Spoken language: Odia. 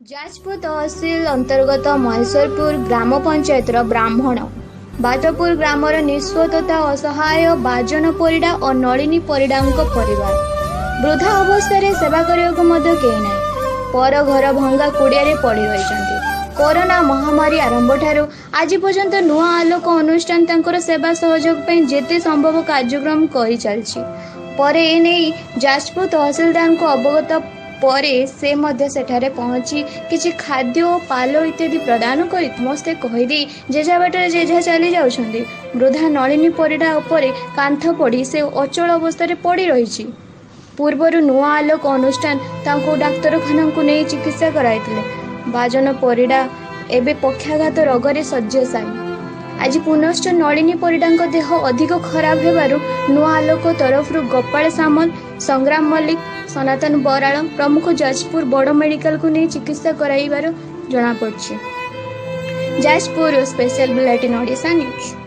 ଯାଜପୁର ତହସିଲ ଅନ୍ତର୍ଗତ ମହେଶ୍ୱରପୁର ଗ୍ରାମ ପଞ୍ଚାୟତର ବ୍ରାହ୍ମଣ ବାଜପୁର ଗ୍ରାମର ନିଃସ୍ୱ ତଥା ଅସହାୟ ବାଜନ ପରିଡ଼ା ଓ ନଳିନୀ ପରିଡ଼ାଙ୍କ ପରିବାର ବୃଦ୍ଧା ଅବସ୍ଥାରେ ସେବା କରିବାକୁ ମଧ୍ୟ କେହି ନାହିଁ। ପର ଘର ଭଙ୍ଗା କୁଡ଼ିଆରେ ପଡ଼ି ରହିଛନ୍ତି। କରୋନା ମହାମାରୀ ଆରମ୍ଭଠାରୁ ଆଜି ପର୍ଯ୍ୟନ୍ତ ନୂଆ ଆଲୋକ ଅନୁଷ୍ଠାନ ତାଙ୍କର ସେବା ସହଯୋଗ ପାଇଁ ଯେତେ ସମ୍ଭବ କାର୍ଯ୍ୟକ୍ରମ କରିଚାଲିଛି। ପରେ ଏନେଇ ଯାଜପୁର ତହସିଲଦାରଙ୍କୁ ଅବଗତ ପରେ ସେ ମଧ୍ୟ ସେଠାରେ ପହଞ୍ଚି କିଛି ଖାଦ୍ୟ ଓ ପାଲ ଇତ୍ୟାଦି ପ୍ରଦାନ କରି ସମସ୍ତେ କହିଦେଇ ଯେଝା ବାଟରେ ଯେଝା ଚାଲି ଯାଉଛନ୍ତି। ବୃଦ୍ଧା ନଳିନୀ ପରିଡ଼ା ଉପରେ କାନ୍ଥ ପଡ଼ି ସେ ଅଚଳ ଅବସ୍ଥାରେ ପଡ଼ି ରହିଛି। ପୂର୍ବରୁ ନୂଆ ଆଲୋକ ଅନୁଷ୍ଠାନ ତାଙ୍କୁ ଡାକ୍ତରଖାନାକୁ ନେଇ ଚିକିତ୍ସା କରାଇଥିଲେ। ବାଜନ ପରିଡ଼ା ଏବେ ପକ୍ଷାଘାତ ରୋଗରେ ଶଯ୍ୟାଶାୟୀ। ଆଜି ପୁନଶ୍ଚ ନଳିନୀ ପରିଡ଼ାଙ୍କ ଦେହ ଅଧିକ ଖରାପ ହେବାରୁ ନୂଆ ଆଲୋକ ତରଫରୁ ଗୋପାଳ ସାମଲ, ସଂଗ୍ରାମ ମଲ୍ଲିକ, ସନାତନ ବରାଳ ପ୍ରମୁଖ ଯାଜପୁର ବଡ଼ ମେଡିକାଲକୁ ନେଇ ଚିକିତ୍ସା କରାଇବାର ଜଣାପଡ଼ିଛି। Jajpur special bulletin Odisha news.